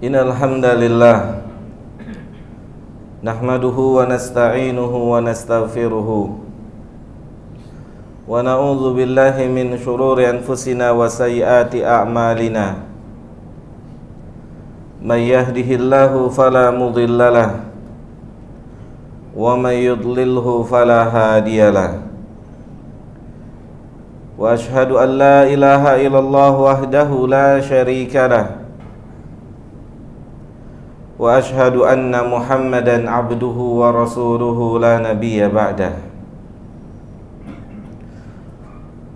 Innal hamdalillah nahmaduhu wa nasta'inuhu wa nastaghfiruhu wa na'udzu billahi min shururi anfusina wa sayyiati a'malina. May yahdihillahu fala mudhillalah wa may yudlilhu fala hadiyalah. Wa ashhadu an la ilaha illallah wahdahu la syarika lah. Wa ashhadu anna Muhammadan abduhu wa rasuluhu la nabiyya ba'dah.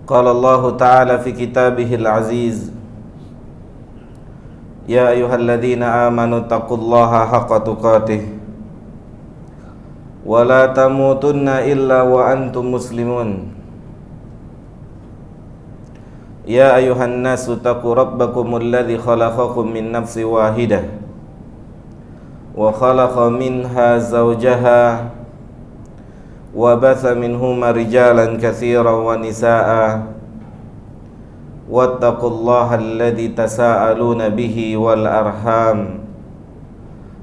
Qala Allah ta'ala fi kitabihil aziz, ya ayyuhalladzina amanu taqullaha haqqa tuqatih wa la tamutunna illa wa antum muslimun. Ya ayyuhan nasu taqu rabbakumul ladzi khalaqakum min nafsin wahidah wa khalaqa minha zawjaha wa batha minhuma rijalan katsiran wa nisaa'a wattaqullaha alladzi tasaaluna bihi wal arham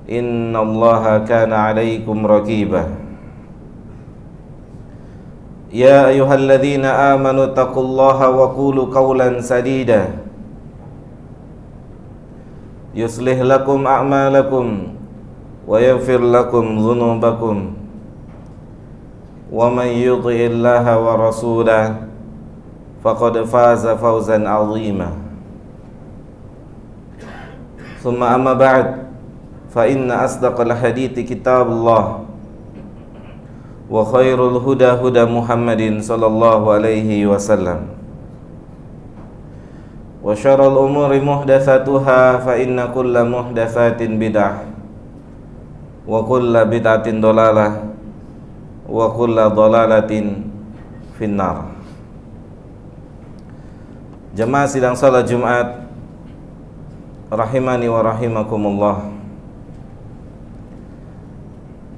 innallaha kana 'alaikum raqiba. Ya ayyuhalladzina amanu taqullaha wa qulu qawlan sadida yuslih lakum a'malakum wa yaghfir lakum dhunubakum wa man yuti'illaha wa rasulahu faqad faza fawzan 'azima. Thumma amma ba'd, fa inna asdaqal hadithi kitabullah wa khairul huda huda Muhammadin sallallahu alaihi wasallam wa syarrul umuri muhdatsatuha fa inna kulla muhdatsatin bid'ah wa kulla bid'atin dalalah wa kulla dalalatin finnar. Jemaah sidang salat Jumat rahimani wa rahimakumullah,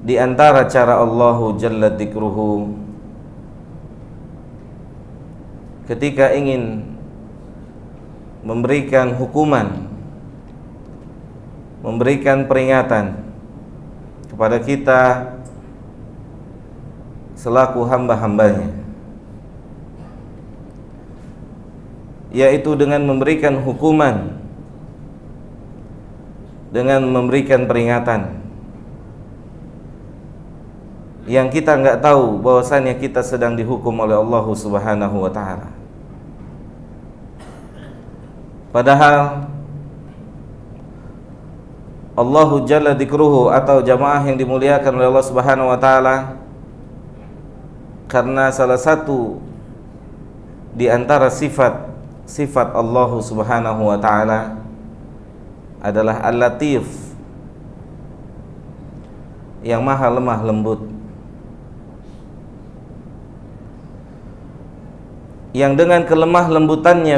di antara cara Allahu Jalla Dzikruhu ketika ingin memberikan hukuman, memberikan peringatan kepada kita selaku hamba-hambanya, yaitu dengan memberikan hukuman, dengan memberikan peringatan yang kita enggak tahu bahwasannya kita sedang dihukum oleh Allah Subhanahu wa ta'ala. Padahal Allahu Jalla Dzikruhu atau jamaah yang dimuliakan oleh Allah Subhanahu wa ta'ala, karena salah satu di antara sifat Allah Subhanahu wa ta'ala adalah Al-Latif, yang maha lemah lembut, yang dengan kelemah lembutannya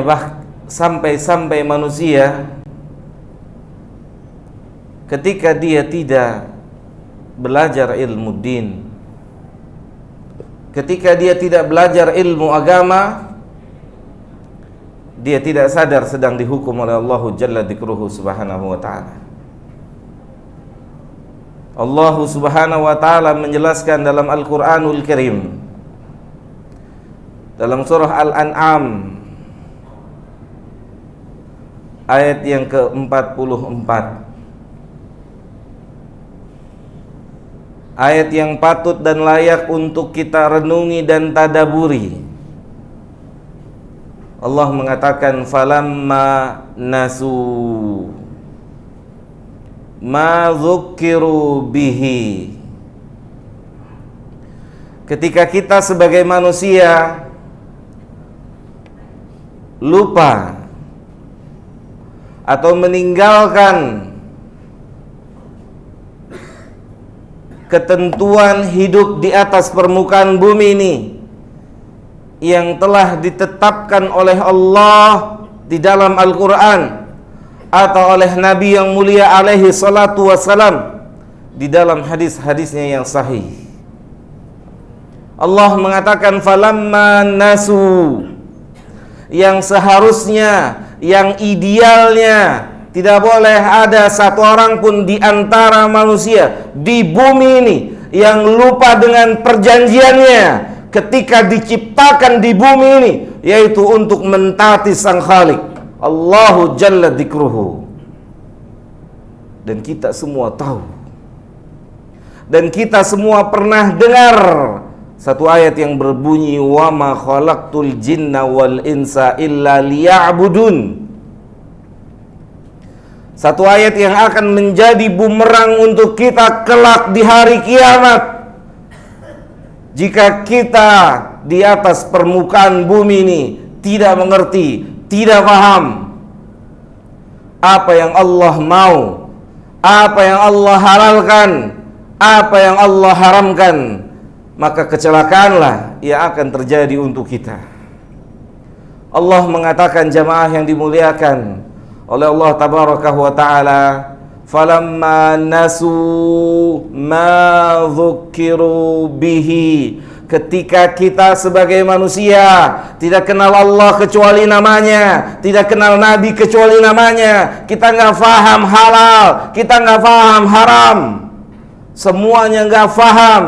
sampai manusia ketika dia tidak belajar ilmu din, ketika dia tidak belajar ilmu agama, dia tidak sadar sedang dihukum oleh Allah Jalla Dzikruhu Subhanahu wa ta'ala. Allah Subhanahu wa ta'ala menjelaskan dalam Al-Quranul Karim, dalam surah Al-An'am ayat yang ke-44, ayat yang patut dan layak untuk kita renungi dan tadaburi. Allah mengatakan, falamma nasu ma dzukkiru bihi. Ketika kita sebagai manusia lupa atau meninggalkan ketentuan hidup di atas permukaan bumi ini yang telah ditetapkan oleh Allah di dalam Al-Quran atau oleh Nabi yang mulia alaihi salatu wassalam di dalam hadis-hadisnya yang sahih. Allah mengatakan falamma nasu, yang seharusnya, yang idealnya tidak boleh ada satu orang pun di antara manusia di bumi ini yang lupa dengan perjanjiannya ketika diciptakan di bumi ini, yaitu untuk mentaati Sang Khalik, Allahu Jalla Dzikruhu. Dan kita semua tahu, dan kita semua pernah dengar satu ayat yang berbunyi, wa ma khalaqtul jinna wal insa illa liya'budun. Satu ayat yang akan menjadi bumerang untuk kita kelak di hari kiamat. Jika kita di atas permukaan bumi ini tidak mengerti, tidak paham apa yang Allah mau, apa yang Allah halalkan, apa yang Allah haramkan, maka kecelakaanlah yang akan terjadi untuk kita. Allah mengatakan, jamaah yang dimuliakan oleh Allah tabaraka wa taala, falamma nasu ma dzukiru bihi. Ketika kita sebagai manusia tidak kenal Allah kecuali namanya, tidak kenal Nabi kecuali namanya, kita nggak faham halal, kita nggak faham haram, semuanya nggak faham,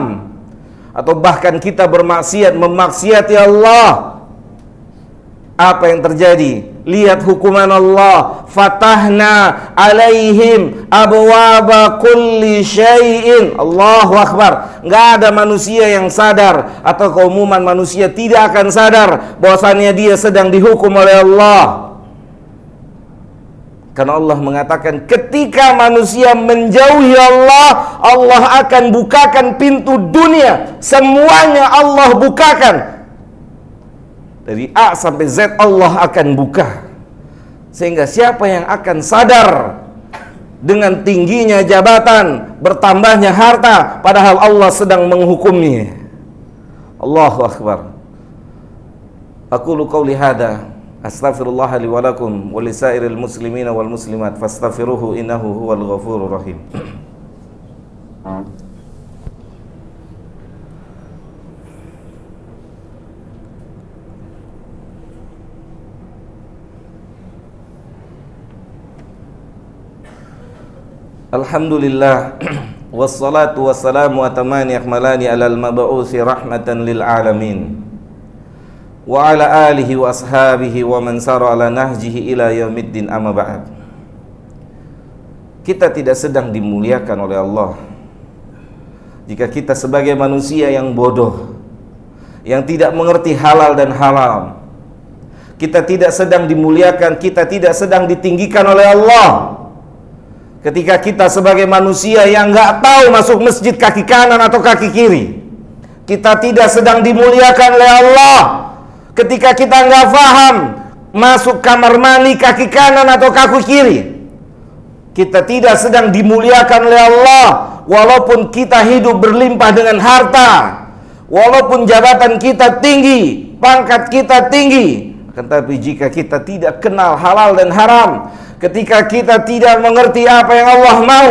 atau bahkan kita bermaksiat, memaksiati Allah, apa yang terjadi? Lihat hukuman Allah, fatahna alaihim abwaba kulli syai'in. Allahu Akbar. Nggak ada manusia yang sadar, atau keumuman manusia tidak akan sadar bahwasannya dia sedang dihukum oleh Allah. Karena Allah mengatakan, ketika manusia menjauhi Allah, Allah akan bukakan pintu dunia, semuanya Allah bukakan. Dari A sampai Z Allah akan buka. Sehingga siapa yang akan sadar dengan tingginya jabatan, bertambahnya harta, padahal Allah sedang menghukumnya. Allahu Akbar. Aqulu qawli hada, astaghfirullah li wa lakum wa lisairil muslimina wal muslimat fastaghfiruhu innahu huwal ghafurur rahim. Alhamdulillah wassalatu wassalamu atamani akmalani alal mab'usi rahmatan lil alamin wa ala alihi wa ashabihi wa man sara ala nahjihi ila yaumiddin, amma ba'd. Kita tidak sedang dimuliakan oleh Allah jika kita sebagai manusia yang bodoh, yang tidak mengerti halal dan haram. Kita tidak sedang dimuliakan, kita tidak sedang ditinggikan oleh Allah ketika kita sebagai manusia yang nggak tahu masuk masjid kaki kanan atau kaki kiri. Kita tidak sedang dimuliakan oleh Allah ketika kita nggak paham masuk kamar mandi kaki kanan atau kaki kiri. Kita tidak sedang dimuliakan oleh Allah walaupun kita hidup berlimpah dengan harta, walaupun jabatan kita tinggi, pangkat kita tinggi. Tetapi jika kita tidak kenal halal dan haram, ketika kita tidak mengerti apa yang Allah mau,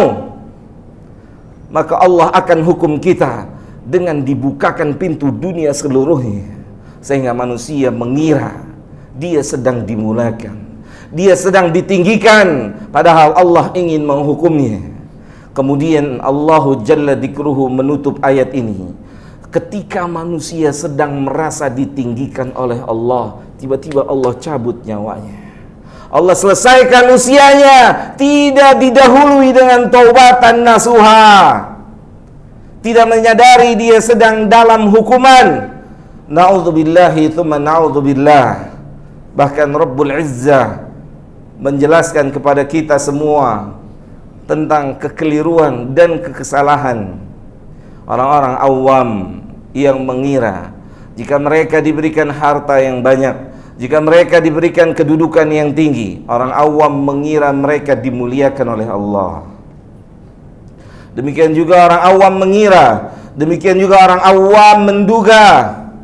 maka Allah akan hukum kita dengan dibukakan pintu dunia seluruhnya, sehingga manusia mengira dia sedang dimuliakan, dia sedang ditinggikan, padahal Allah ingin menghukumnya. Kemudian Allahu Jalla Dzikruhu menutup ayat ini, ketika manusia sedang merasa ditinggikan oleh Allah, tiba-tiba Allah cabut nyawanya. Allah selesaikan usianya, tidak didahului dengan taubatan nasuha. Tidak menyadari dia sedang dalam hukuman. Na'udzubillahi tsumma na'udzubillah. Bahkan Rabbul Izzah menjelaskan kepada kita semua tentang kekeliruan dan kesalahan orang-orang awam yang mengira jika mereka diberikan harta yang banyak, jika mereka diberikan kedudukan yang tinggi, orang awam mengira mereka dimuliakan oleh Allah. Demikian juga orang awam mengira, demikian juga orang awam menduga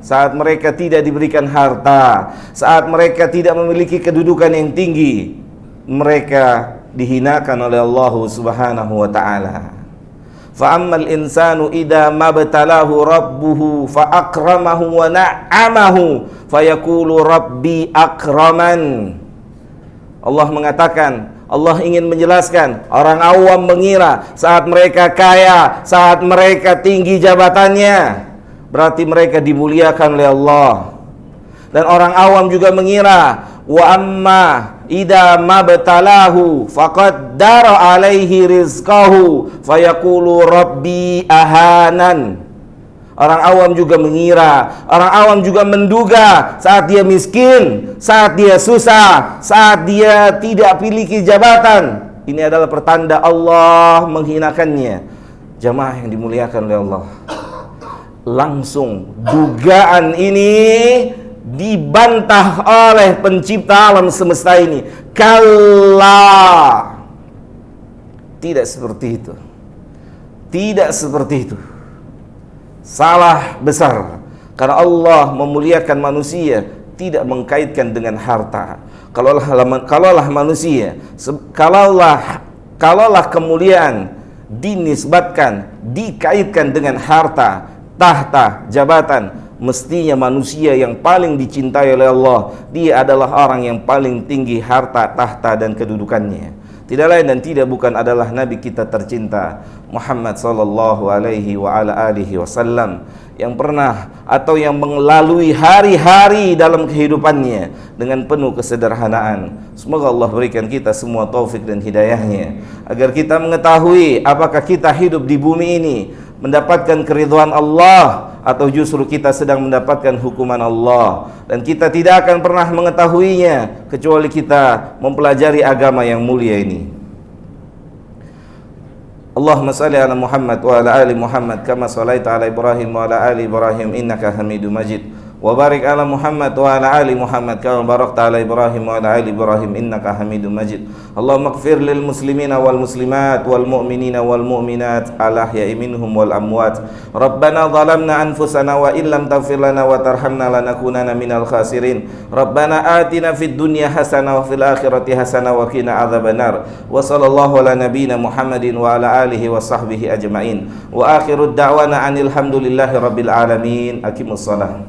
saat mereka tidak diberikan harta, saat mereka tidak memiliki kedudukan yang tinggi, mereka dihinakan oleh Allah Subhanahu wa taala. Fa'ammal insanu idza mabtalahu rabbuhu fa'akramahu wa na'amahu fayaqulu rabbi akraman. Allah mengatakan, Allah ingin menjelaskan, orang awam mengira saat mereka kaya, saat mereka tinggi jabatannya, berarti mereka dimuliakan oleh Allah. Dan orang awam juga mengira, wa amma idza mabtalahu faqaddara alaihi rizqahu fayaqulu rabbi ahanan. Orang awam juga mengira, orang awam juga menduga saat dia miskin, saat dia susah, saat dia tidak memiliki jabatan, ini adalah pertanda Allah menghinakannya. Jamaah yang dimuliakan oleh Allah, langsung dugaan ini dibantah oleh pencipta alam semesta ini. Kalla, tidak seperti itu. Tidak seperti itu. Salah besar. Karena Allah memuliakan manusia tidak mengkaitkan dengan harta. Kalaulah manusia, kalaulah kemuliaan dinisbatkan, dikaitkan dengan harta, tahta, jabatan, mestinya manusia yang paling dicintai oleh Allah, dia adalah orang yang paling tinggi harta, tahta, dan kedudukannya. Tidak lain dan tidak bukan adalah Nabi kita tercinta Muhammad sallallahu alaihi wa ala alihi wasallam, yang pernah atau yang melalui hari-hari dalam kehidupannya dengan penuh kesederhanaan. Semoga Allah berikan kita semua taufik dan hidayahnya, agar kita mengetahui apakah kita hidup di bumi ini mendapatkan keridhaan Allah atau justru kita sedang mendapatkan hukuman Allah. Dan kita tidak akan pernah mengetahuinya kecuali kita mempelajari agama yang mulia ini. Allahumma salli ala Muhammad wa ala ali Muhammad kama sallaita ala Ibrahim wa ala ali Ibrahim innaka Hamidum Majid. Wa barik ala Muhammad wa ala ali Muhammad kama barakta ala Ibrahim wa ala ali Ibrahim innaka Hamidum Majid. Allahumma ighfir lil muslimina wal muslimat wal mu'minina wal mu'minat al ahya'i minhum wal amwat. Rabbana zalamna anfusana wa illam taghfir lana wa tarhamna lanakunanna minal khasirin. Rabbana atina fid dunya hasanah wa fil akhirati hasanah wa qina adzabannar. Wa sallallahu ala nabiyyina Muhammadin wa ala alihi wa sahbihi ajma'in. Wa akhirud da'wana anil hamdulillahi rabbil alamin. Aqimus shalah.